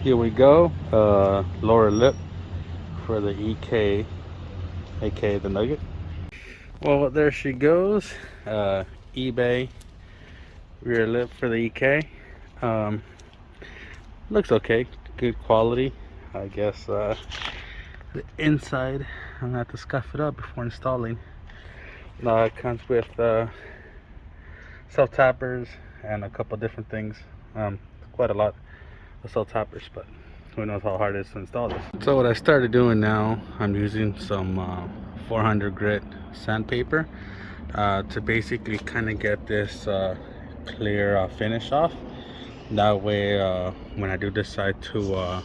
Here we go. Lower lip for the EK, aka the Nugget. Well, there she goes. eBay rear lip for the EK. Looks okay, good quality. I guess the inside, I'm gonna have to scuff it up before installing. It comes with self tappers and a couple different things. Quite a lot of self tappers, but who knows how hard it is to install this. So what I started doing now, I'm using some 400 grit sandpaper to basically kind of get this clear finish off. That way when I do decide to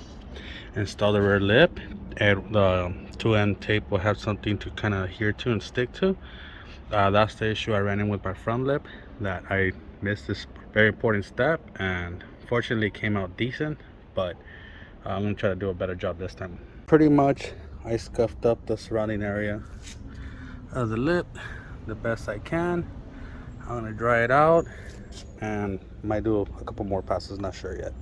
install the rear lip, and the 2M tape will have something to kind of adhere to and stick to. That's the issue I ran in with my front lip, that I missed this very important step, and fortunately it came out decent, but I'm gonna try to do a better job this time. Pretty much I scuffed up the surrounding area of the lip the best I can. I'm gonna dry it out and might do a couple more passes, not sure yet.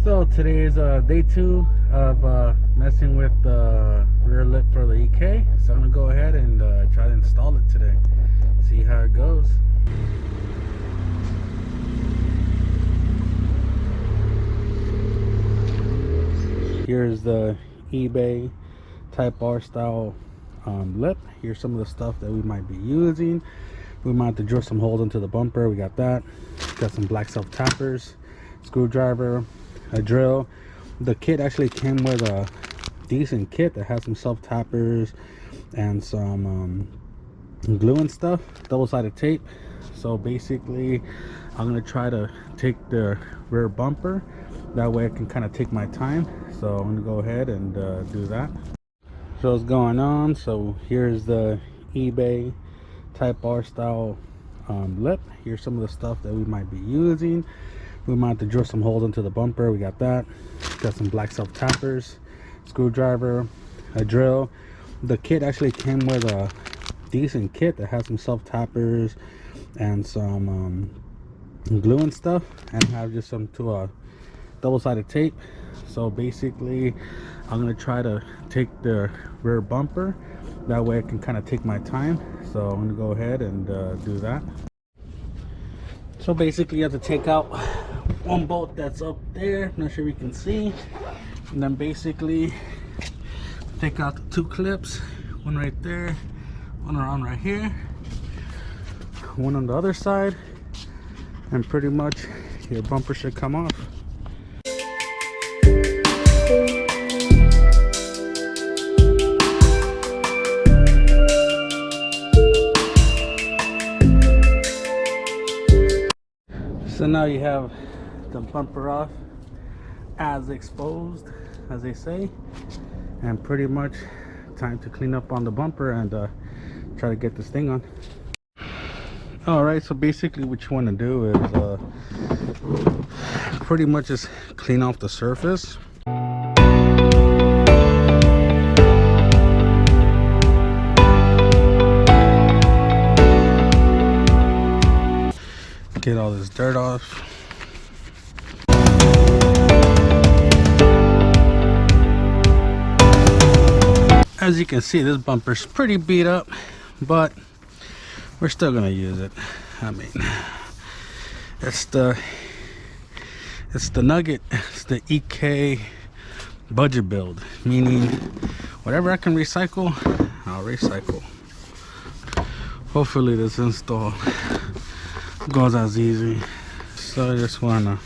So today is day 2 of messing with the rear lip for the EK. So I'm gonna go ahead and try to install it today. See how it goes. Here's the eBay Type R style lip. Here's some of the stuff that we might be using. We might have to drill some holes into the bumper. We got that. Got some black self tappers, screwdriver, a drill. The kit actually came with a decent kit that has some self tappers and some glue and stuff, double-sided tape. So basically I'm gonna try to take the rear bumper, that way I can kind of take my time. So I'm gonna go ahead and do that. So what's going on, so here's the eBay Type R style lip. Here's some of the stuff that we might be using. We might have to drill some holes into the bumper. We got that. Got some black self tappers, screwdriver, a drill. The kit actually came with a decent kit that has some self tappers and some glue and stuff, and have just some double-sided tape. So basically I'm gonna try to take the rear bumper, that way I can kind of take my time. So I'm gonna go ahead and do that. So basically you have to take out one bolt that's up there, not sure if you can see, and then basically take out the 2 clips, one right there, one around right here, one on the other side, and pretty much your bumper should come off. So now you have the bumper off as exposed, as they say, and pretty much time to clean up on the bumper and try to get this thing on. Alright, so basically what you want to do is pretty much just clean off the surface. Get all this dirt off. As you can see, this bumper's pretty beat up, but we're still gonna use it. I mean, it's the Nugget, it's the EK budget build, meaning whatever I can recycle, I'll recycle. Hopefully this install goes as easy. So I just wanna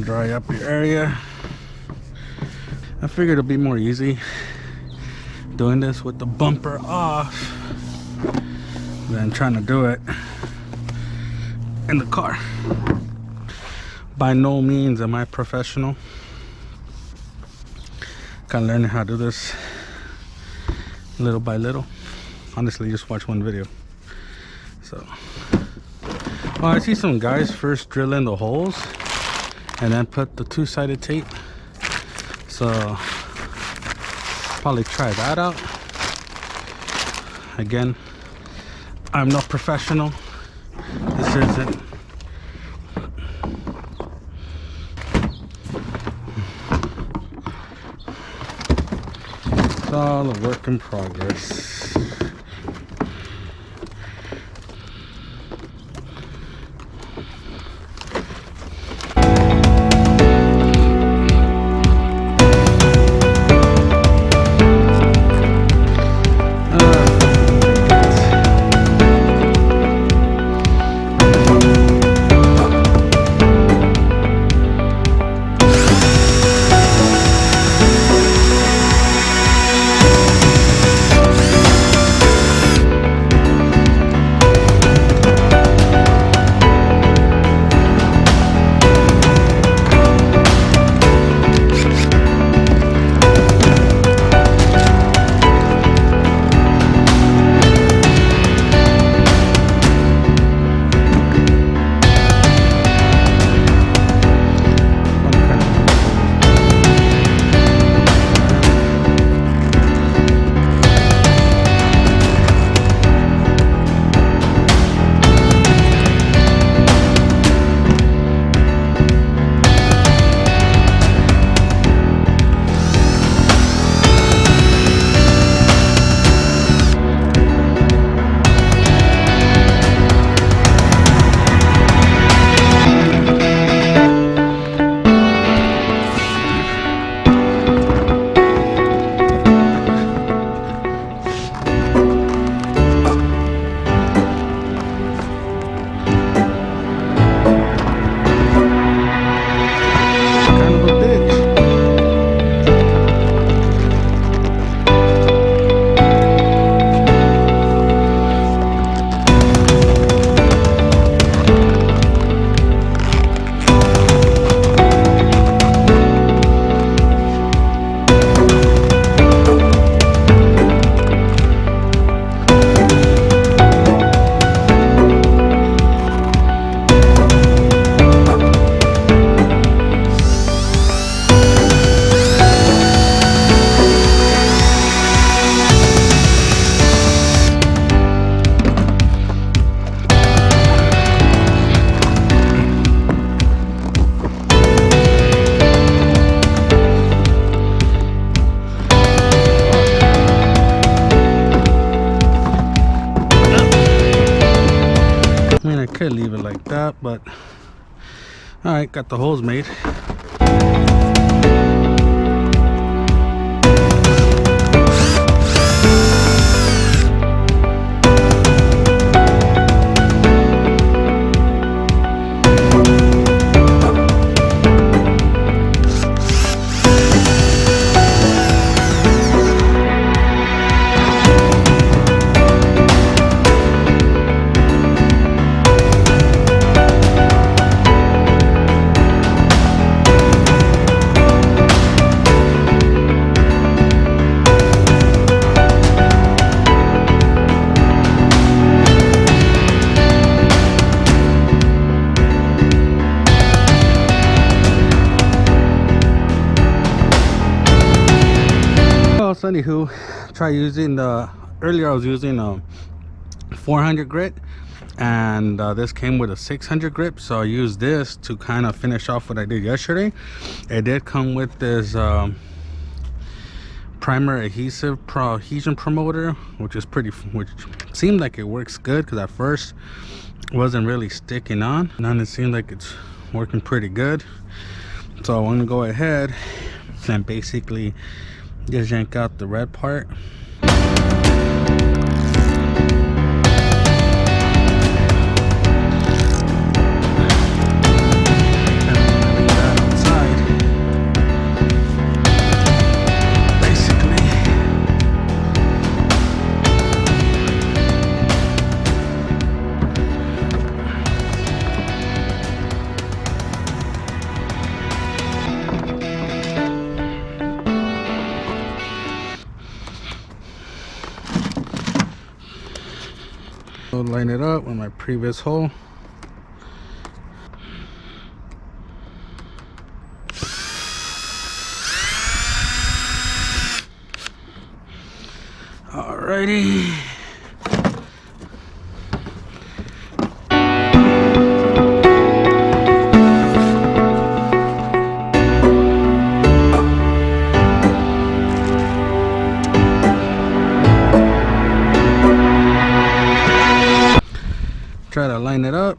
dry up your area. I figured it'll be more easy doing this with the bumper off than trying to do it in the car. By no means am I professional. Kind of learning how to do this little by little. Honestly, just watch one video. So, well, I see some guys first drill in the holes and then put the 2-sided tape. So probably try that out. Again, I'm no professional. This isn't. It's all a work in progress. I mean, I could leave it like that, but all right, got the holes made. So anywho, try using the earlier I was using a 400 grit, and this came with a 600 grip, so I used this to kind of finish off what I did yesterday. It did come with this primer adhesion promoter, which seemed like it works good, because at first it wasn't really sticking on. Now it seems like it's working pretty good, so I want to go ahead and basically just yank out the red part. I'll line it up with my previous hole. Alrighty, try to line it up.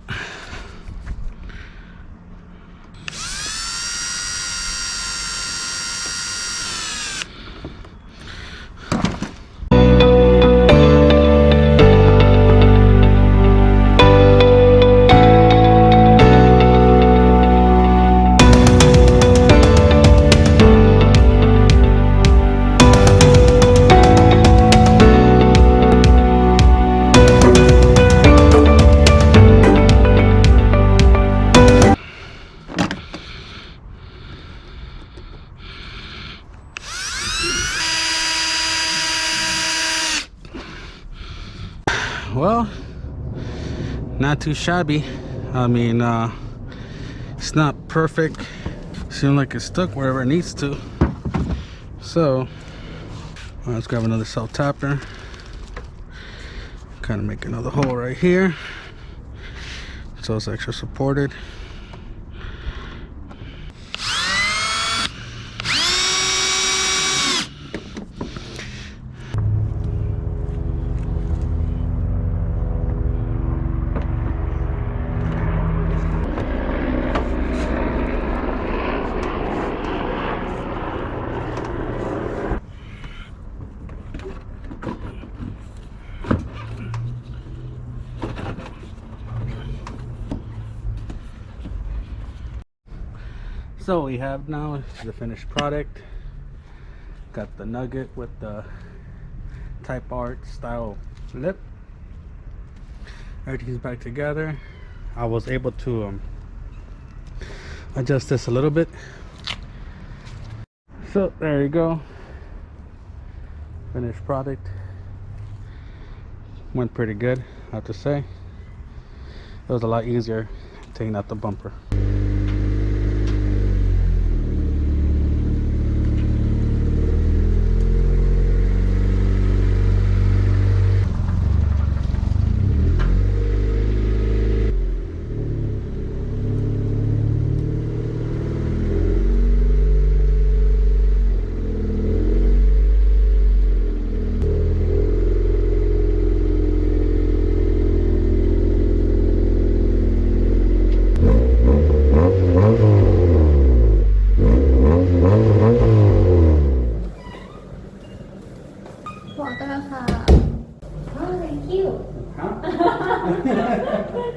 Well, not too shabby. I mean, it's not perfect. Seems like it's stuck wherever it needs to. So, let's grab another self tapper. Kind of make another hole right here, so it's extra supported. So we have now the finished product. Got the Nugget with the type art style lip. Everything's back together. I was able to adjust this a little bit. So there you go. Finished product. Went pretty good, I have to say. It was a lot easier taking out the bumper. Oh, thank you. Huh?